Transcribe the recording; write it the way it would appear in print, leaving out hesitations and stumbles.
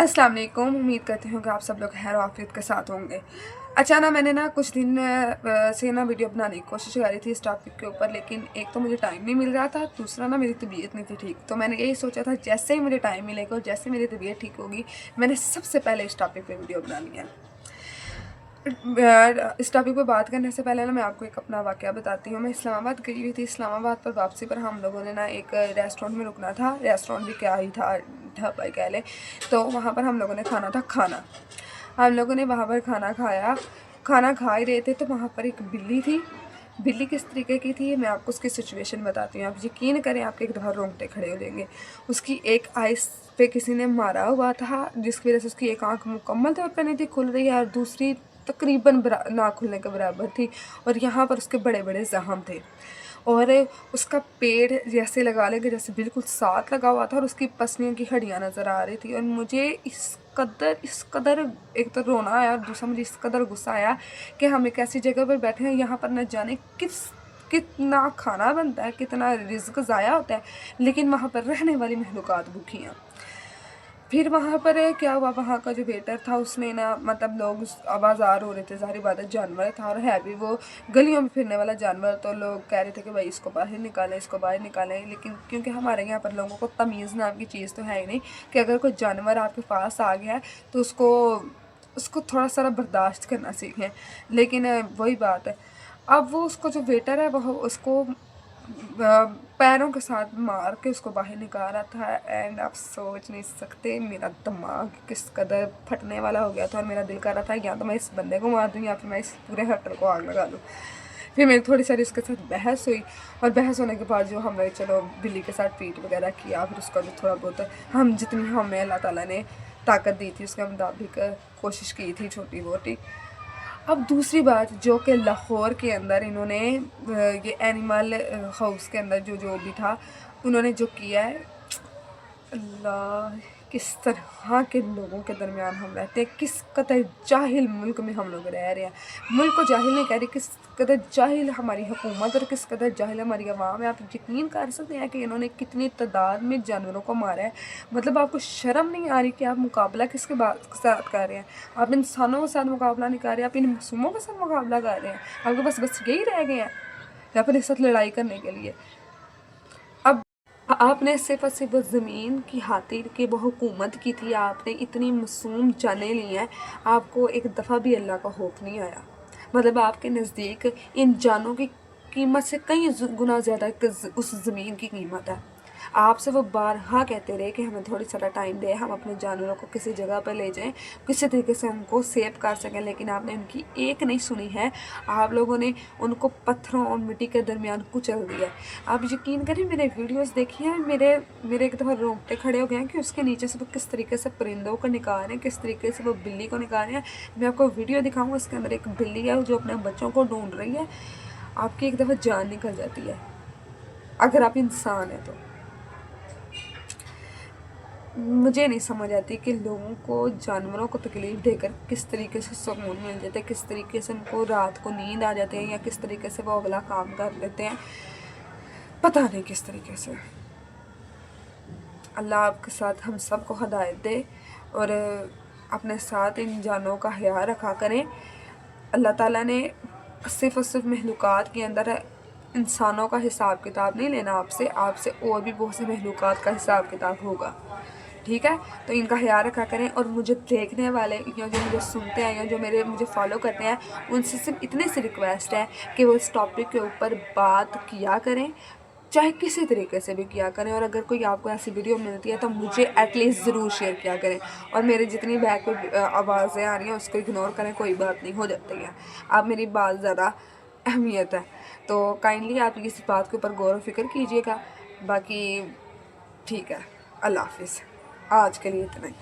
अस्सलाम वालेकुम। उम्मीद करती हूँ कि आप सब लोग खैर आफियत के साथ होंगे। अच्छा ना, मैंने ना कुछ दिन से ना वीडियो बनाने की कोशिश कर रही थी इस टॉपिक के ऊपर, लेकिन एक तो मुझे टाइम नहीं मिल रहा था, दूसरा ना मेरी तबीयत नहीं थी ठीक। तो मैंने यही सोचा था जैसे ही मुझे टाइम मिलेगा और जैसे मेरी तबीयत ठीक होगी, मैंने सबसे पहले इस टॉपिक पर वीडियो बनानी है। इस टॉपिक पर बात करने से पहले ना मैं आपको एक अपना वाक़या बताती हूँ। मैं इस्लामाबाद गई हुई थी। इस्लामाबाद पर वापसी पर हम लोगों ने ना एक रेस्टोरेंट में रुकना था। रेस्टोरेंट भी क्या ही था, ढाबा कह लें। तो वहाँ पर हम लोगों ने खाना था खाना। हम लोगों ने वहाँ पर खाना खाया। खाना खा ही रहे थे तो वहाँ पर एक बिल्ली थी। बिल्ली किस तरीके की थी मैं आपको उसकी सिचुएशन बताती हूँ। आप यकीन करें, आपके एक दफ़ा रोंगटे खड़े हो जाएंगे। उसकी एक आइस पे किसी ने मारा हुआ था, जिसकी वजह से उसकी एक आंख मुकम्मल तौर पर नहीं थी खुल रही है और दूसरी तकरीबन ना खुलने के बराबर थी, और यहाँ पर उसके बड़े बड़े ज़ख्म थे। और उसका पेड़ जैसे लगा लेंगे जैसे बिल्कुल साथ लगा हुआ था, और उसकी पसलियों की हड्डियाँ नज़र आ रही थी। और मुझे इस कदर एक तो रोना आया और दूसरा मुझे इस कदर गुस्सा आया कि हम एक ऐसी जगह पर बैठे हैं, यहाँ पर न जाने कितना खाना बनता है, कितना रिज़्क ज़ाया होता है, लेकिन वहाँ पर रहने वाली महलूकात भूखी हैं। फिर वहाँ पर क्या हुआ, वहाँ का जो वेटर था उसने ना, मतलब लोग आवाज़ार हो रहे थे, ज़ाहिर बात है जानवर था और है भी वो गलियों में फिरने वाला जानवर। तो लोग कह रहे थे कि भाई इसको बाहर निकालें, इसको बाहर निकालें। लेकिन क्योंकि हमारे यहाँ पर लोगों को तमीज़ नाम की चीज़ तो है ही नहीं कि अगर कोई जानवर आपके पास आ गया है तो उसको थोड़ा सा बर्दाश्त करना सीखें। लेकिन वही बात है, अब वो उसको जो वेटर है वह उसको पैरों के साथ मार के उसको बाहर निकाल रहा था। एंड आप सोच नहीं सकते मेरा दिमाग किस कदर फटने वाला हो गया था, और मेरा दिल कर रहा था या तो मैं इस बंदे को मार दूँ या फिर मैं इस पूरे होटल को आग लगा दूँ। फिर मेरी थोड़ी सारी उसके साथ बहस हुई, और बहस होने के बाद जो हमने चलो बिल्ली के साथ ट्रीट वगैरह किया, फिर उसका जो थोड़ा बहुत हम जितनी हमें अल्लाह ताला ने ताकत दी थी उसके मुताबिक कोशिश की थी छोटी मोटी। अब दूसरी बात जो कि लाहौर के अंदर इन्होंने ये एनिमल हाउस के अंदर जो भी था उन्होंने जो किया है, अल्लाह किस तरह के लोगों के दरमियान हम रहते हैं, किस कदर जाहिल मुल्क में हम लोग रह रहे हैं। मुल्क को जाहिल नहीं कह रही, किस कदर जाहिल हमारी हुकूमत और किस कदर जाहिल हमारी आवाम है। आप यकीन कर सकते हैं कि इन्होंने कितनी तादाद में जानवरों को मारा है। मतलब आपको शर्म नहीं आ रही कि आप मुकाबला किसके साथ कर रहे हैं? आप इंसानों के साथ मुकाबला नहीं कर रहे, आप इन मासूमों के साथ मुकाबला कर रहे हैं। आपके पास बस यही रह गए हैं या फिर इस साथ लड़ाई करने के लिए। अब आपने सिर्फ और सिर्फ ज़मीन की खातिर कि वो हुकूमत की थी, आपने इतनी मासूम जानें ली हैं, आपको एक दफ़ा भी अल्लाह का खौफ नहीं आया। मतलब आपके नज़दीक इन जानों की कीमत से कई गुना ज़्यादा उस ज़मीन की कीमत है। आपसे वो बारहा कहते रहे कि हमें थोड़ी सा टाइम दें, हम अपने जानवरों को किसी जगह पर ले जाएं, किसी तरीके से उनको सेव कर सकें, लेकिन आपने उनकी एक नहीं सुनी है। आप लोगों ने उनको पत्थरों और मिट्टी के दरमियान कुचल दिया। आप यकीन करें, मेरे वीडियोस देखिए, मेरे एक दफ़ा रोंगटे खड़े हो गए हैं कि उसके नीचे से वो किस तरीके से परिंदों को निकाल रहे हैं, किस तरीके से वो बिल्ली को निकाल रहे हैं। मैं आपको वीडियो दिखाऊँगा, इसके अंदर एक बिल्ली है जो अपने बच्चों को ढूंढ रही है। आपकी एक दफ़ा जान निकल जाती है अगर आप इंसान हैं तो। मुझे नहीं समझ आती कि लोगों को जानवरों को तकलीफ़ देकर किस तरीके से सुकून मिल जाता है, किस तरीके से उनको रात को नींद आ जाती है, या किस तरीके से वो अगला काम कर लेते हैं, पता नहीं किस तरीके से। अल्लाह आपके साथ हम सब को हिदायत दे और अपने साथ इन जानों का ख्याल रखा करें। अल्लाह ताला ने सिर्फ़ और सिर्फ महलूकात के अंदर इंसानों का हिसाब किताब नहीं लेना आपसे और भी बहुत से महलूकात का हिसाब किताब होगा, ठीक है? तो इनका ख्याल रखा करें। और मुझे देखने वाले या जो मुझे सुनते हैं या जो मुझे फॉलो करते हैं, उनसे सिर्फ इतनी सी रिक्वेस्ट है कि वो इस टॉपिक के ऊपर बात किया करें, चाहे किसी तरीके से भी किया करें। और अगर कोई आपको ऐसी वीडियो मिलती है तो मुझे एटलीस्ट ज़रूर शेयर किया करें। और मेरी जितनी बैक आवाज़ें आ रही हैं उसको इग्नोर करें, कोई बात नहीं, हो जाती है। आप मेरी बात ज़्यादा अहमियत है, तो काइंडली आप इस बात के ऊपर गौर व फिक्र कीजिएगा। बाकी ठीक है, अल्लाह हाफिज़। आज के लिए इतना ही।